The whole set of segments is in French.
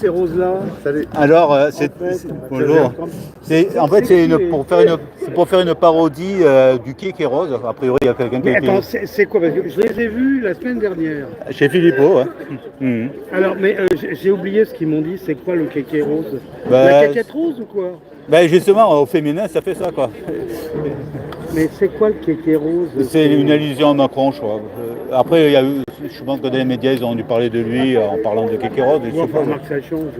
Ces roses-là, Alors, bonjour. C'est pour faire une parodie du Kick et Rose. A priori, il y a quelqu'un qui a été... attends, c'est quoi? Parce que je les ai vus la semaine dernière. Chez Philippot, ouais. Mhm. Alors, mais j'ai oublié ce qu'ils m'ont dit. C'est quoi le kéké rose? Bah, La caquette rose ou quoi? Justement, au féminin, ça fait ça, quoi. Mais c'est quoi le kéké rose? C'est une allusion à Macron, je crois. Après, il y a eu, je pense que dans les médias, ils ont dû parler de lui en parlant de Kick et Rose. Ouais, enfin, remarque, ça change.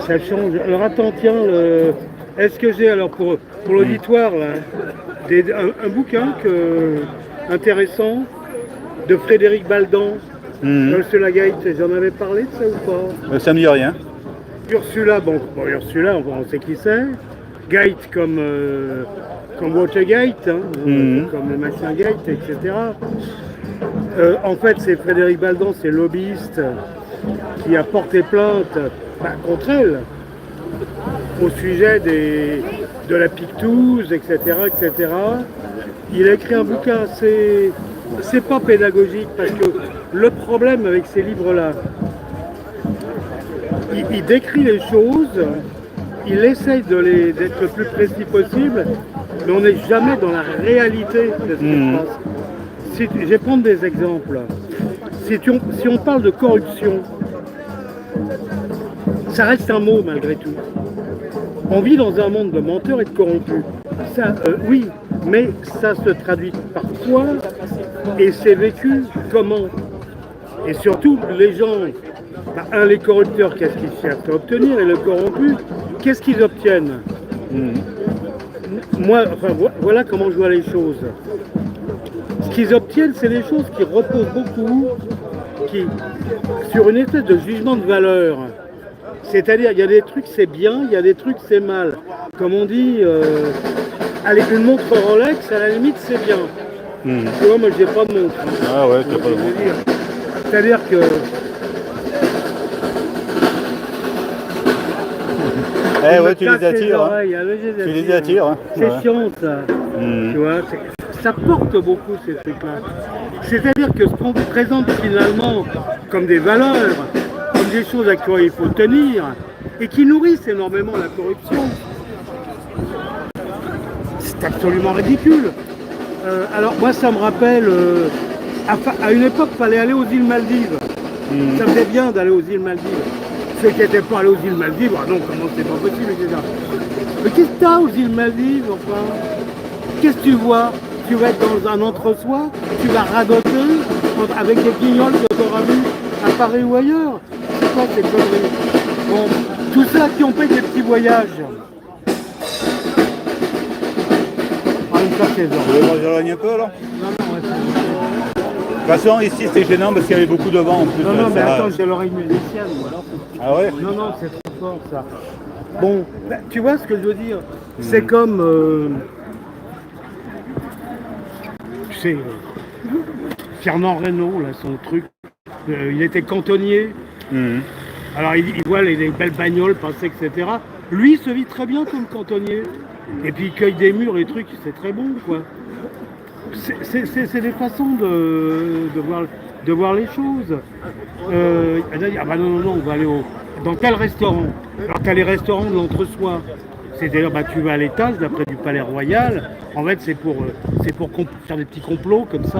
Ça change. Alors, attends, tiens, est-ce que j'ai, alors, pour l'auditoire, là, un bouquin intéressant de Frédéric Baldan, Ursula Gate, j'en avais parlé de ça ou pas? Ça me dit rien. Ursula, bon, Ursula, on sait qui c'est. Gate comme Watergate, hein, comme le machin Gate, etc. En fait, c'est Frédéric Baldan, c'est lobbyiste qui a porté plainte contre elle au sujet de la pictouze, etc., etc. Il a écrit un bouquin, c'est pas pédagogique parce que le problème avec ces livres-là, il décrit les choses, il essaye d'être le plus précis possible, mais on n'est jamais dans la réalité de ce qui se passe. Je vais prendre des exemples. Si on parle de corruption, ça reste un mot malgré tout. On vit dans un monde de menteurs et de corrompus. Ça, oui, mais ça se traduit parfois et c'est vécu comment? Et surtout, les gens, les corrupteurs, qu'est-ce qu'ils cherchent à obtenir? Et le corrompu, qu'est-ce qu'ils obtiennent? Moi, voilà comment je vois les choses. Ce qu'ils obtiennent, c'est des choses qui reposent beaucoup sur une espèce de jugement de valeur. C'est-à-dire, il y a des trucs c'est bien, il y a des trucs c'est mal. Comme on dit, allez, une montre Rolex, à la limite, c'est bien. Tu vois, moi, j'ai pas de montre. Ah ouais, t'as pas de montre. C'est-à-dire que... ouais, tu les attires. Tu les attires. Hein. C'est chiant, ça. Tu vois, ça porte beaucoup, ces trucs-là. C'est-à-dire que ce qu'on présente finalement comme des valeurs, comme des choses à quoi il faut tenir, et qui nourrissent énormément la corruption, c'est absolument ridicule. Alors moi, ça me rappelle, à une époque, il fallait aller aux îles Maldives. Ça me fait bien d'aller aux îles Maldives. Ceux qui n'étaient pas allés aux îles Maldives, ah non, comment c'est pas possible, etc. Mais qu'est-ce que t'as aux îles Maldives, enfin? Qu'est-ce que tu vois? Tu vas être dans un entre-soi, tu vas radoter avec des guignols que tu auras vus à Paris ou ailleurs. C'est quoi ces conneries? Bon, tout ça qui ont payé des petits voyages. Tu veux que j'éloigne un peu, alors? Non, ouais, de toute façon, ici, c'est gênant parce qu'il y avait beaucoup de vent en plus. Non, mais attends, j'ai l'oreille musicienne. Ah ouais? Non, c'est trop fort, ça. Bon, tu vois ce que je veux dire? C'est comme... tu sais, Fernand Reynaud, là, son truc, il était cantonnier. Alors, il voit les belles bagnoles passer, etc. Lui, il se vit très bien comme cantonnier. Et puis, il cueille des murs et trucs, c'est très bon, quoi. C'est des façons de voir les choses. Ah bah non, on va aller dans quel restaurant? Alors, t'as les restaurants de l'entre-soi. C'est-à-dire, tu vas à l'étage, d'après du Palais Royal. En fait, c'est pour faire des petits complots comme ça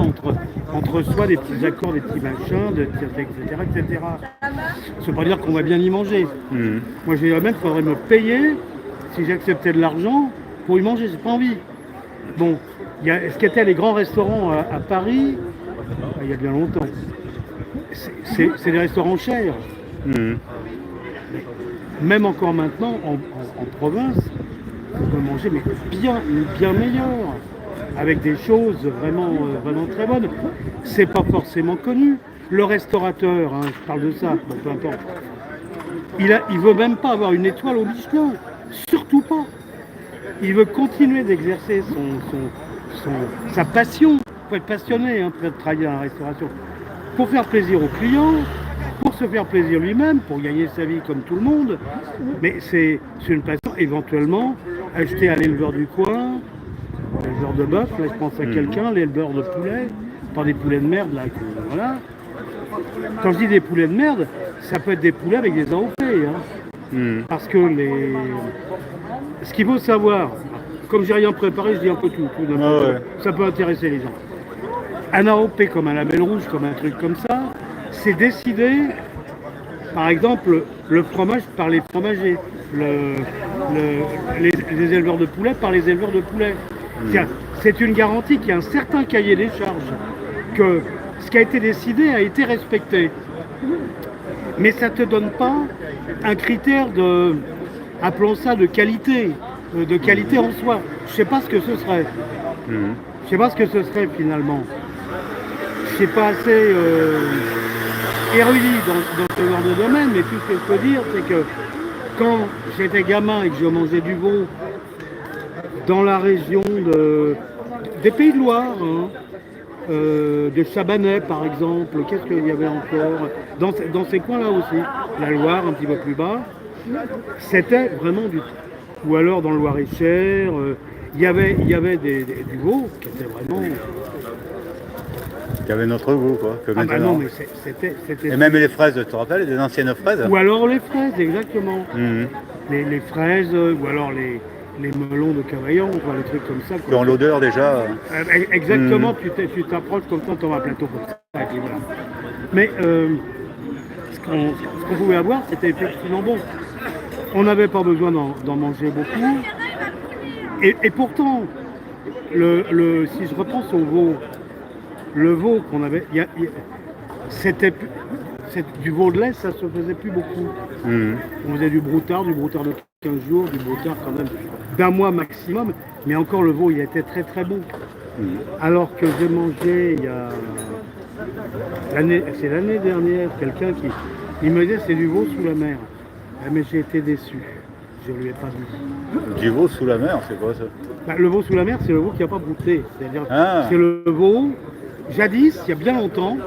entre soi, des petits accords, des petits machins, etc., etc. Ça veut pas dire qu'on va bien y manger. Moi, même, il faudrait me payer si j'acceptais de l'argent pour y manger. J'ai pas envie. Bon, ce qu'étaient les grands restaurants à Paris, il y a bien longtemps. C'est des restaurants chers. Même encore maintenant, en province, on peut manger mais bien meilleur, avec des choses vraiment très bonnes. C'est pas forcément connu. Le restaurateur, hein, je parle de ça, bon, peu importe, il veut même pas avoir une étoile au Michelin, surtout pas. Il veut continuer d'exercer sa passion. Il faut être passionné pour travailler dans la restauration. Pour faire plaisir aux clients, pour se faire plaisir lui-même, pour gagner sa vie comme tout le monde. Mais c'est une passion, éventuellement, acheter à l'éleveur du coin, l'éleveur de bœuf, là je pense à quelqu'un, l'éleveur de poulet, pas des poulets de merde, là, voilà. Quand je dis des poulets de merde, ça peut être des poulets avec des AOP. Hein. Parce que ce qu'il faut savoir, comme j'ai rien préparé, je dis un peu tout. Ça peut intéresser les gens. Un AOP comme un label rouge, comme un truc comme ça, c'est décidé, par exemple, le fromage par les fromagers, les éleveurs de poulets par les éleveurs de poulets. C'est une garantie qu'il y a un certain cahier des charges, que ce qui a été décidé a été respecté. Mais ça ne te donne pas un critère de, appelons ça de qualité en soi. Je ne sais pas ce que ce serait. Je sais pas ce que ce serait finalement. Je ne suis pas assez érudit dans ce genre de domaine, mais tout ce que je peux dire, c'est que quand j'étais gamin et que je mangeais du veau dans la région des Pays de Loire, de Chabanais par exemple, qu'est-ce qu'il y avait encore dans ces coins-là aussi, la Loire un petit peu plus bas, c'était vraiment ou alors dans le Loir-et-Cher, il y avait du veau qui était vraiment... Il y avait notre goût, quoi. Que bah non, mais c'était... Et même les fraises, tu te rappelles, les anciennes fraises? Ou alors les fraises, exactement. Les fraises, ou alors les melons de Cavaillon, quoi, les trucs comme ça. Qui ont l'odeur déjà. Exactement, tu t'approches comme ça, tu as un plateau comme ça. Et puis voilà. Mais ce qu'on pouvait avoir, c'était effectivement bon. On n'avait pas besoin d'en manger beaucoup. Et pourtant, si je repense au veau, le veau qu'on avait, c'était du veau de lait, ça se faisait plus beaucoup. On faisait du broutard de 15 jours, du broutard quand même d'un mois maximum, mais encore le veau il était très très bon. Alors que j'ai mangé c'est l'année dernière, quelqu'un il me disait c'est du veau sous la mer. Mais j'ai été déçu, je lui ai pas dit. Du veau sous la mer, c'est quoi ça? Le veau sous la mer, c'est le veau qui n'a pas brouté, c'est-à-dire c'est le veau. Jadis, il y a bien longtemps,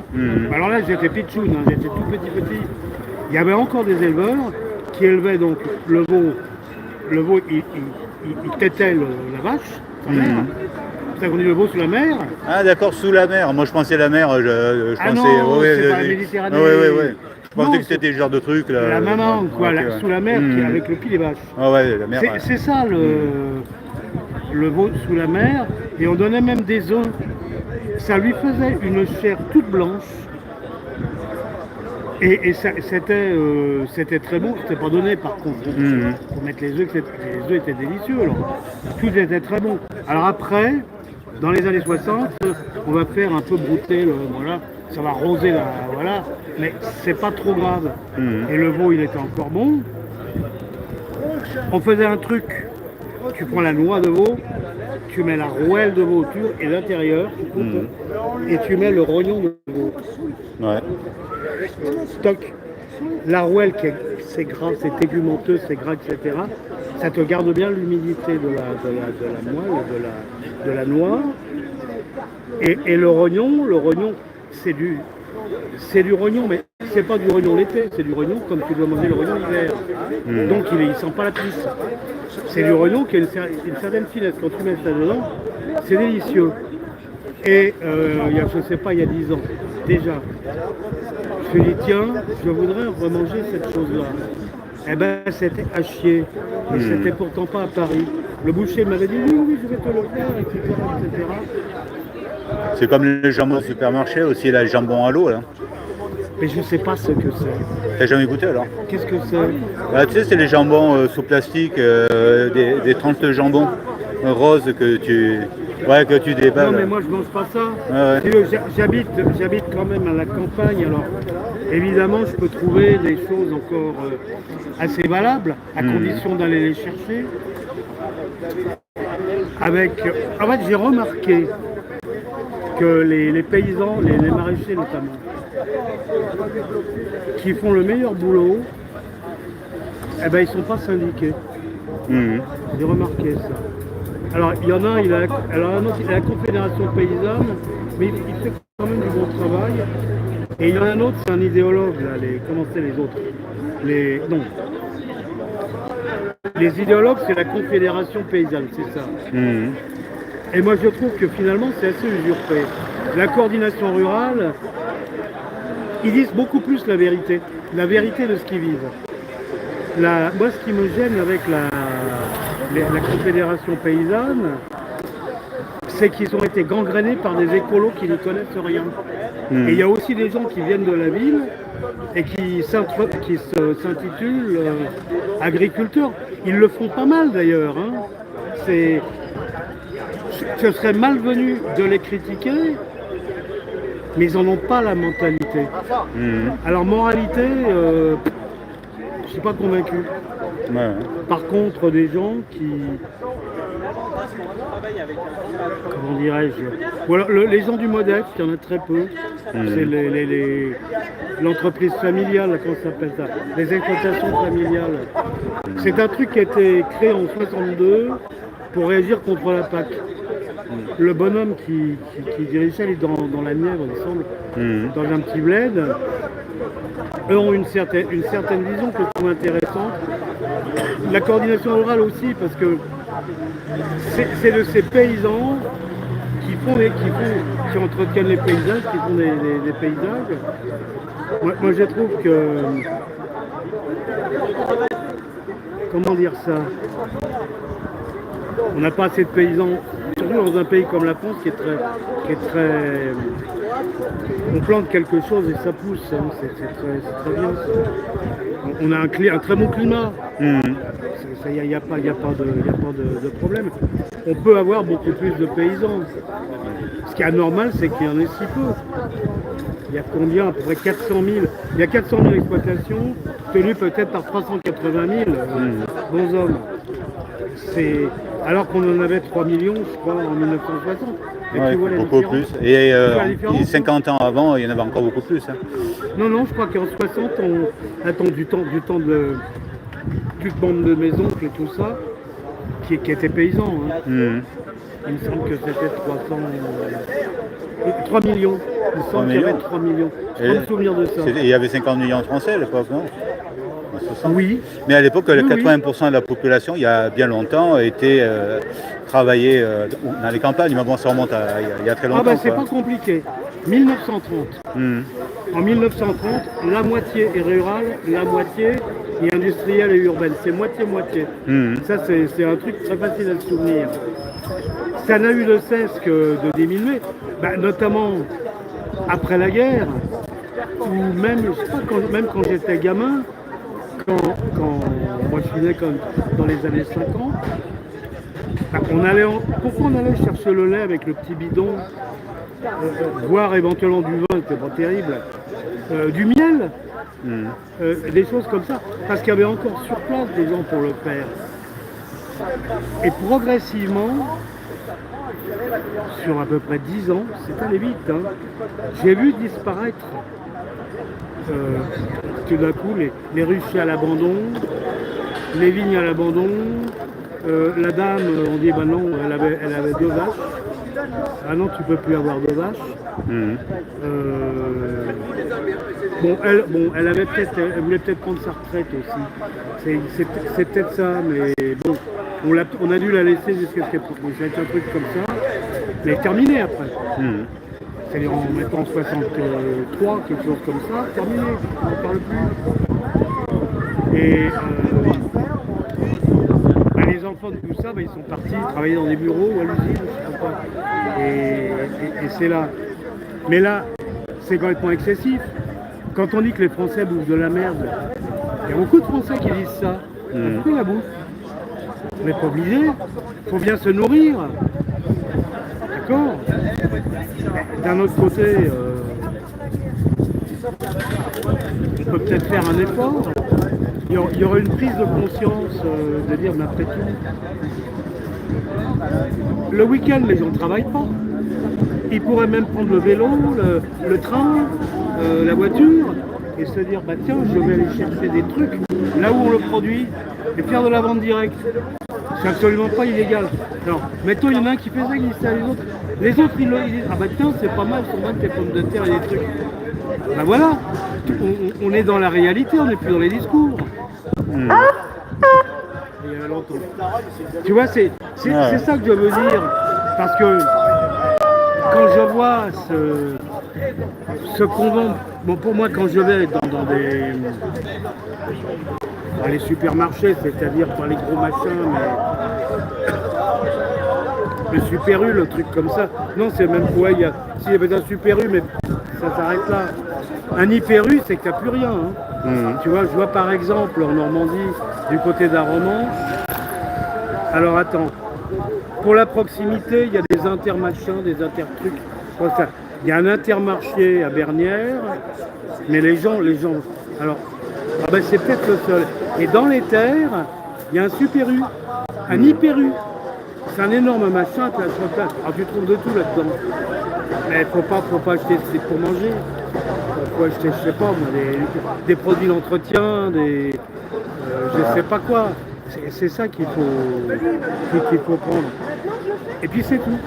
alors là j'étais pitchoun, j'étais tout petit, il y avait encore des éleveurs qui élevaient donc le veau il tétait la vache, sa mère, c'est ça qu'on dit le veau sous la mer. Ah d'accord, sous la mer, moi je pensais la mer, je pensais... Non, c'est pas la Méditerranée. Je pensais que c'était le genre de truc là. La maman, quoi, sous la mer, qui est avec le pied des vaches. La mer. C'est ça le veau sous la mer, et on donnait même des œufs. Ça lui faisait une chair toute blanche et c'était très bon, c'était pas donné par contre pour mettre les œufs, les œufs étaient délicieux, alors. Tout était très bon. Alors après, dans les années 60, on va faire un peu brouter, voilà, ça va roser voilà, mais c'est pas trop grave. Et le veau il était encore bon. On faisait un truc, tu prends la noix de veau, tu mets la rouelle de veau autour et l'intérieur, et tu mets le rognon de veau. Stock. La rouelle, c'est gras, c'est tégumenteux, c'est gras, etc. Ça te garde bien l'humidité de la moelle, de la noix. Et le rognon, c'est du rognon, mais c'est pas du rognon l'été, c'est du rognon comme tu dois manger le rognon l'hiver. Donc il sent pas la pisse. C'est du rognon qui a une certaine finesse. Quand tu mets ça dedans, c'est délicieux. Et je sais pas, il y a 10 ans, déjà, je me suis dit, tiens, je voudrais remanger cette chose-là. Eh ben, c'était à chier. Et c'était pourtant pas à Paris. Le boucher m'avait dit, oui, je vais te le faire, etc. C'est comme les jambons au supermarché, aussi les jambons à l'eau, là. Mais je sais pas ce que c'est. T'as jamais goûté alors? Qu'est-ce que c'est? Tu sais, c'est les jambons sous plastique, des 30 jambons roses que tu déballes. Non, mais moi je mange pas ça. J'habite quand même à la campagne, alors évidemment je peux trouver des choses encore assez valables, à condition d'aller les chercher. En fait, j'ai remarqué que les paysans, les maraîchers notamment, qui font le meilleur boulot, eh ben, ils ne sont pas syndiqués. J'ai remarqué ça. Alors, il y en a, il a la Confédération paysanne, mais il fait quand même du bon travail. Et il y en a un autre, c'est un idéologue, là, comment c'est les autres? Les idéologues, c'est la Confédération paysanne, c'est ça. Et moi, je trouve que finalement, c'est assez usurpé. La coordination rurale, ils disent beaucoup plus la vérité. la vérité de ce qu'ils vivent. Moi, ce qui me gêne avec la Confédération paysanne, c'est qu'ils ont été gangrénés par des écolos qui ne connaissent rien. Et il y a aussi des gens qui viennent de la ville et qui s'intitulent agriculteurs. Ils le font pas mal d'ailleurs. Hein. Ce serait malvenu de les critiquer, mais ils n'en ont pas la mentalité. Alors moralité, je ne suis pas convaincu. Ouais. Par contre, des gens qui... Comment dirais-je? Voilà, les gens du modeste, il y en a très peu. C'est l'entreprise familiale, comment ça s'appelle ça? Les exploitations familiales. C'est un truc qui a été créé en 62 pour réagir contre la PAC. Le bonhomme qui dirigeait, il est dans la Nièvre, il me semble, dans un petit bled. Eux ont une certaine vision que je trouve intéressante. La coordination rurale aussi, parce que c'est de ces paysans qui entretiennent les paysages, qui font des paysages. Moi, je trouve que... Comment dire ça? On n'a pas assez de paysans, surtout dans un pays comme la France qui est très... On plante quelque chose et ça pousse, hein. C'est très bien. On a un très bon climat. Il n'y a pas de problème. On peut avoir beaucoup plus de paysans. Ce qui est anormal, c'est qu'il y en ait si peu. Il y a combien? À peu près 400 000. Il y a 400 000 exploitations, tenues peut-être par 380 000 bons hommes. Alors qu'on en avait 3 millions, je crois, en 1960. Ouais, beaucoup plus. Et 50 ans avant, il y en avait encore beaucoup plus. Hein. Non, je crois qu'en 60, du temps de bande de mes oncles et tout ça, qui étaient paysans. Hein. Il me semble que c'était 3 millions. Il me semble qu'il y avait 3 millions. Je peux me souvenir de ça. Il y avait 50 millions de Français à l'époque, non? Oui. Mais à l'époque, 80% de la population, il y a bien longtemps, était travaillée dans les campagnes. Mais bon, ça remonte il y a très longtemps. Ah ben, c'est pas compliqué. 1930. En 1930, la moitié est rurale, la moitié est industrielle et urbaine. C'est moitié-moitié. Ça, c'est un truc très facile à se souvenir. Ça n'a eu de cesse que de diminuer, notamment après la guerre, ou même, je sais pas, même quand j'étais gamin, quand moi je suis né dans les années 50, pourquoi on allait chercher le lait avec le petit bidon, voire éventuellement du vin, c'était pas terrible, du miel, des choses comme ça, parce qu'il y avait encore sur place des gens pour le faire. Et progressivement, sur à peu près 10 ans, c'est allé vite, hein, j'ai vu disparaître tout d'un coup les ruchers à l'abandon, les vignes à l'abandon. La dame, on dit non, elle avait 2 vaches. Ah non, tu peux plus avoir 2 vaches. Elle voulait peut-être prendre sa retraite aussi. C'est peut-être ça, mais bon, on a dû la laisser jusqu'à ce qu'elle prenne. Ça a été un truc comme ça, mais terminé après. C'est-à-dire en mettant 63, quelque chose comme ça, terminé, on n'en parle plus. Et les enfants de tout ça, ils sont partis travailler dans des bureaux ou à l'usine, je sais pas. Et c'est là. Mais là, c'est complètement excessif. Quand on dit que les Français bouffent de la merde, il y a beaucoup de Français qui disent ça. Pourquoi la bouffe? On n'est pas obligé, il faut bien se nourrir. D'accord? D'un autre côté, on peut peut-être faire un effort. Il y aurait une prise de conscience de dire, mais après tout, le week-end, les gens ne travaillent pas. Ils pourraient même prendre le vélo, le train, la voiture, et se dire, tiens, je vais aller chercher des trucs là où on le produit et faire de la vente directe. C'est absolument pas illégal. Non, mettons, il y en a un qui fait ça, qui dit ça à les autres. Les autres, ils disent, tiens, c'est pas mal, sur tes pommes de terre et des trucs. Voilà, on est dans la réalité, on n'est plus dans les discours. Il y a longtemps. Tu vois, c'est ça que je veux dire. Parce que quand je vois ce qu'on vend, bon, pour moi, quand je vais dans les supermarchés, c'est-à-dire pas les gros machins, mais le Super U, le truc comme ça. Non, c'est même quoi, s'il y avait un Super U, mais ça s'arrête là. Un Hyper U, c'est que t'as plus rien. Hein. Tu vois, je vois par exemple en Normandie, du côté d'Arromanches. Alors attends, pour la proximité, il y a des intermachins, des intertrucs. Il y a un intermarché à Bernières, mais les gens. Alors, c'est peut-être le seul. Et dans les terres, il y a un Super U, un Hyper U. C'est un énorme machin, tu as. Alors tu trouves de tout là-dedans. Mais faut pas acheter pour manger. Faut acheter, je sais pas moi, des produits d'entretien, je sais pas quoi. C'est ça qu'il faut prendre. Et puis c'est tout.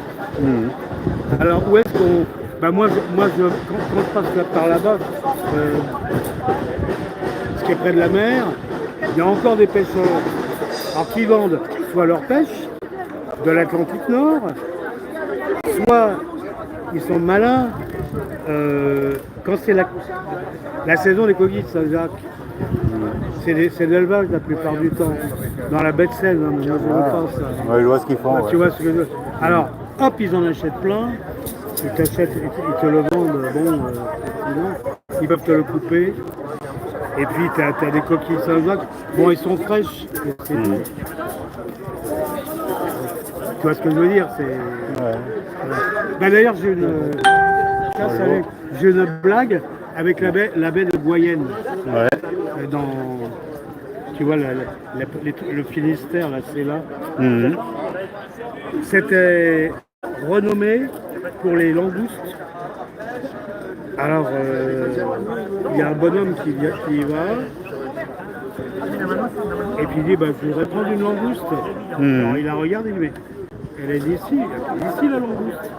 Alors où est-ce qu'on. Moi, quand je passe par là-bas, ce qui est près de la mer, il y a encore des pêcheurs. Alors qui vendent soit leur pêche de l'Atlantique Nord, soit ils sont malins quand c'est la saison des coquilles de Saint-Jacques. C'est de l'élevage la plupart du temps. Dans la baie de Seine, moi je pense. Ouais, je vois ce qu'ils font. Tu vois ce que je veux. Alors, hop, ils en achètent plein. Ils te le vendent, ils peuvent te le couper. Et puis tu as des coquilles de Saint-Jacques. Bon, ils sont fraîches. C'est tout. Tu vois ce que je veux dire, D'ailleurs, j'ai une blague avec la baie de Goyenne. Ouais. Tu vois, le Finistère, là, c'est là. C'était renommé pour les langoustes. Alors, il y a un bonhomme qui y va. Et puis il dit, je voudrais prendre une langouste. Alors il la regarde et il dit, mais elle est d'ici la langouste.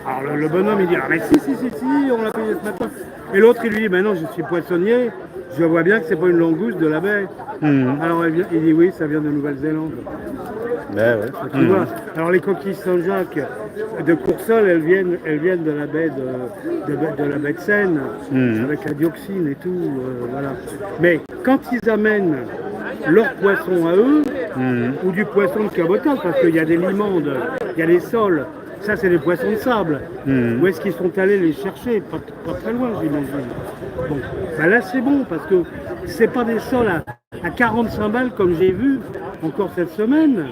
Alors le bonhomme il dit, mais si, on l'a payé ce matin. Et l'autre il lui dit, non, je suis poissonnier, je vois bien que c'est pas une langouste de la baie. Alors il dit, oui, ça vient de Nouvelle-Zélande. Tu vois. Alors les coquilles Saint-Jacques de Coursol, elles viennent de la baie de Seine, avec la dioxine et tout, voilà. Mais quand ils amènent leur poisson à eux, ou du poisson de cabotage, parce qu'il y a des limandes, il y a des sols, ça c'est des poissons de sable. Où est-ce qu'ils sont allés les chercher? Pas très loin, j'imagine. Bon, là c'est bon, parce que c'est pas des sols à 45 balles comme j'ai vu encore cette semaine.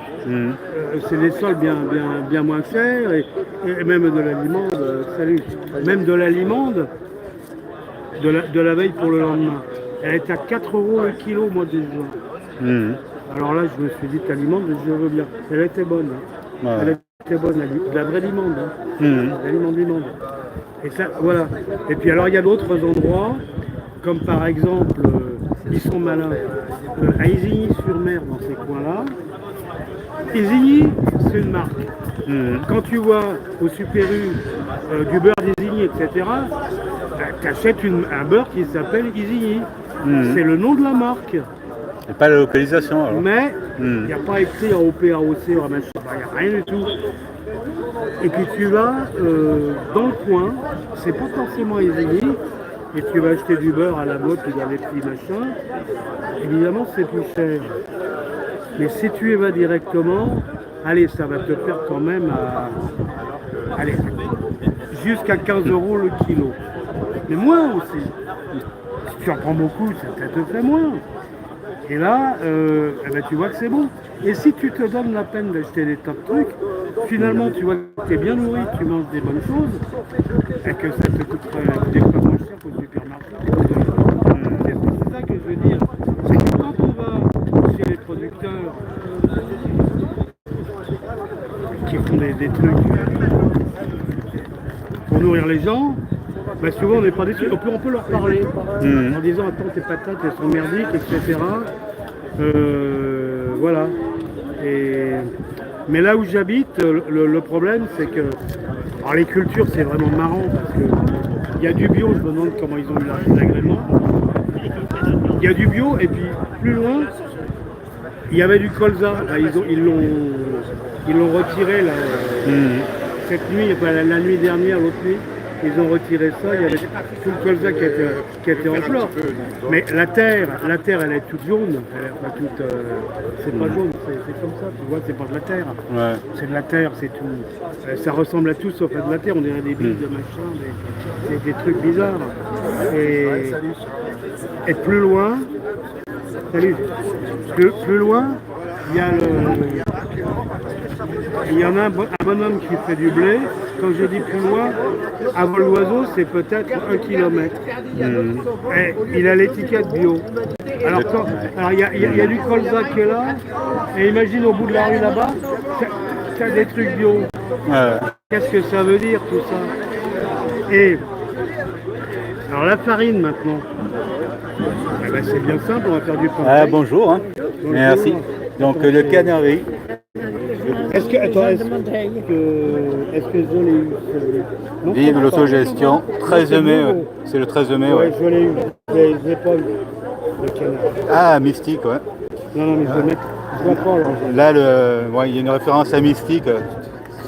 C'est des sols bien moins chers et même de la limande, même de la limande de la veille pour le lendemain. Elle est à 4 € le kilo au mois de juin. Alors là, je me suis dit, ta limande, je veux bien. Elle était bonne. Elle était bonne, la vraie limande. La limande. Et ça, voilà. Et puis alors, il y a d'autres endroits, comme par exemple, ils sont malins, à Isigny-sur-Mer, dans ces coins-là. Isigny, c'est une marque. Quand tu vois au Super U du beurre d'Isigny, etc., tu achètes un beurre qui s'appelle Isigny. C'est le nom de la marque. Et pas la localisation alors. Mais il n'y a pas écrit en OP, AOC, il n'y a rien du tout. Et puis tu vas dans le coin, c'est pas forcément Isigny, et tu vas acheter du beurre à la botte ou dans les petits machins. Évidemment, c'est plus cher. Mais si tu y vas directement, allez, ça va te faire quand même jusqu'à 15 € le kilo. Mais moins aussi. Si tu en prends beaucoup, ça te fait moins. Et là, tu vois que c'est bon. Et si tu te donnes la peine d'acheter des tas de trucs, finalement, tu vois que tu es bien nourri, tu manges des bonnes choses, et que ça te coûterait des fois moins cher qu'au supermarché. C'est ça que je veux dire. C'est que quand on va chez les producteurs qui font des trucs pour nourrir les gens, souvent on n'est pas déçus. On peut leur parler en disant attends, tes patates elles sont merdiques, etc. Voilà. Mais là où j'habite, le problème c'est que alors les cultures c'est vraiment marrant parce que il y a du bio, je me demande comment ils ont eu l'agrément. Il y a du bio et puis plus loin il y avait du colza. Là, ils l'ont retiré là, cette nuit, la nuit dernière, l'autre nuit. ils ont retiré ça, il y avait tout le colza qui était en flore. Mais la terre, elle est toute jaune, elle est pas toute, c'est pas jaune, c'est comme ça, tu vois, c'est pas de la terre. Ouais. C'est de la terre, c'est tout. Ça ressemble à tout sauf à de la terre, on dirait des billes de machin, c'est des trucs bizarres. Et plus loin, plus loin, il y en a un bonhomme qui fait du blé. Quand je dis plus loin, à vol d'oiseau, c'est peut-être 1 kilomètre. Et il a l'étiquette bio. Alors il y a du colza qui est là, et imagine au bout de la rue là-bas, t'as des trucs bio. Qu'est-ce que ça veut dire tout ça? Et alors la farine maintenant. Eh ben, c'est bien simple, on va faire du pain. Bonjour, hein. Bonjour. Merci. Donc le canari. Est-ce que je l'ai eu? Non, Vive l'autogestion, 13 mai, c'est le 13 mai, ouais. Je l'ai eu, je l'ai pas eu, le canard. Ah, Mystique, ouais. Non, mais je vais mettre, je vois pas alors. Là, il y a une référence à Mystique,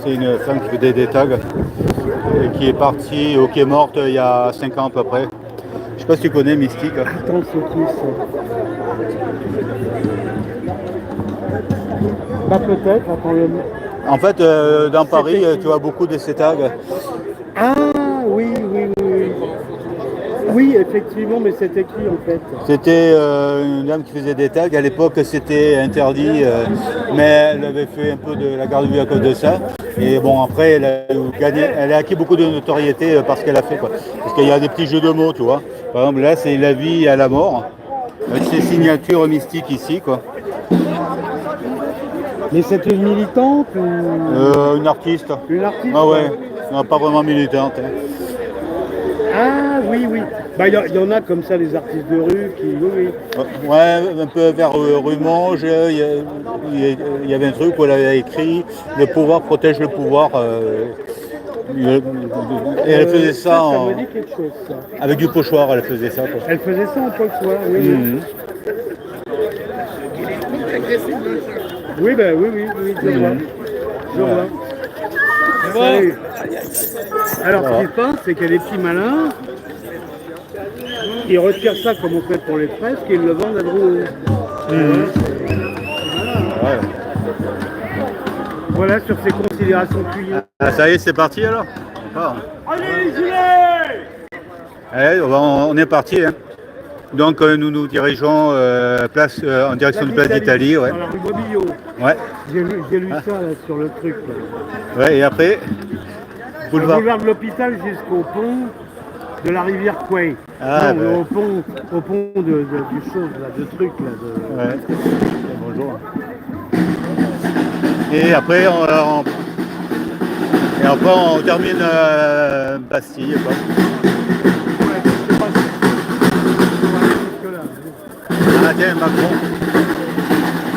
c'est une femme qui fait des tags, et qui est partie, ou qui est morte il y a 5 ans à peu près. Je sais pas si tu connais Mystique. Attends, c'est qui ça? Bah peut-être, attends le... En fait, dans Paris, tu vois beaucoup de ces tags. Ah oui. Oui, effectivement, mais c'était qui en fait? C'était une dame qui faisait des tags. À l'époque, c'était interdit, mais elle avait fait un peu de la garde à vue à cause de ça. Et bon, après, elle a acquis beaucoup de notoriété par ce qu'elle a fait, quoi. Parce qu'il y a des petits jeux de mots, tu vois. Par exemple, là, c'est la vie à la mort. Avec ses signatures mystiques ici, quoi. Mais c'était une militante ou... Une artiste. Une artiste? Ah ouais, non, pas vraiment militante. Hein. Ah oui. Bah il y en a comme ça, des artistes de rue qui... Oui. Ouais, un peu vers rue Monge, il y avait un truc où elle avait écrit « Le pouvoir protège le pouvoir ». Et elle faisait ça, ça me dit quelque chose, ça. Avec du pochoir, elle faisait ça. Quoi. Elle faisait ça en pochoir, oui. Oui, ben oui, je vois. Salut. Alors, ce qui se passe, c'est qu'il y a des petits malins, ils retirent ça comme on fait pour les fresques et ils le vendent à Drouot. Voilà sur ces considérations culinaires. Ah, ça y est, c'est parti alors. Allez, gilets! Allez, on est parti. Hein. Donc nous nous dirigeons en direction de Place d'Italie. Ouais. Dans la rue Bobillot. Ouais. J'ai lu ça là, sur le truc. Là. Ouais, et après, boulevard de l'hôpital jusqu'au pont de la rivière Quay. Ah, non, au pont du chose, là, de truc. Là, Ouais. Bonjour. Et après, on termine Bastille. Quoi. Ah tiens, Macron.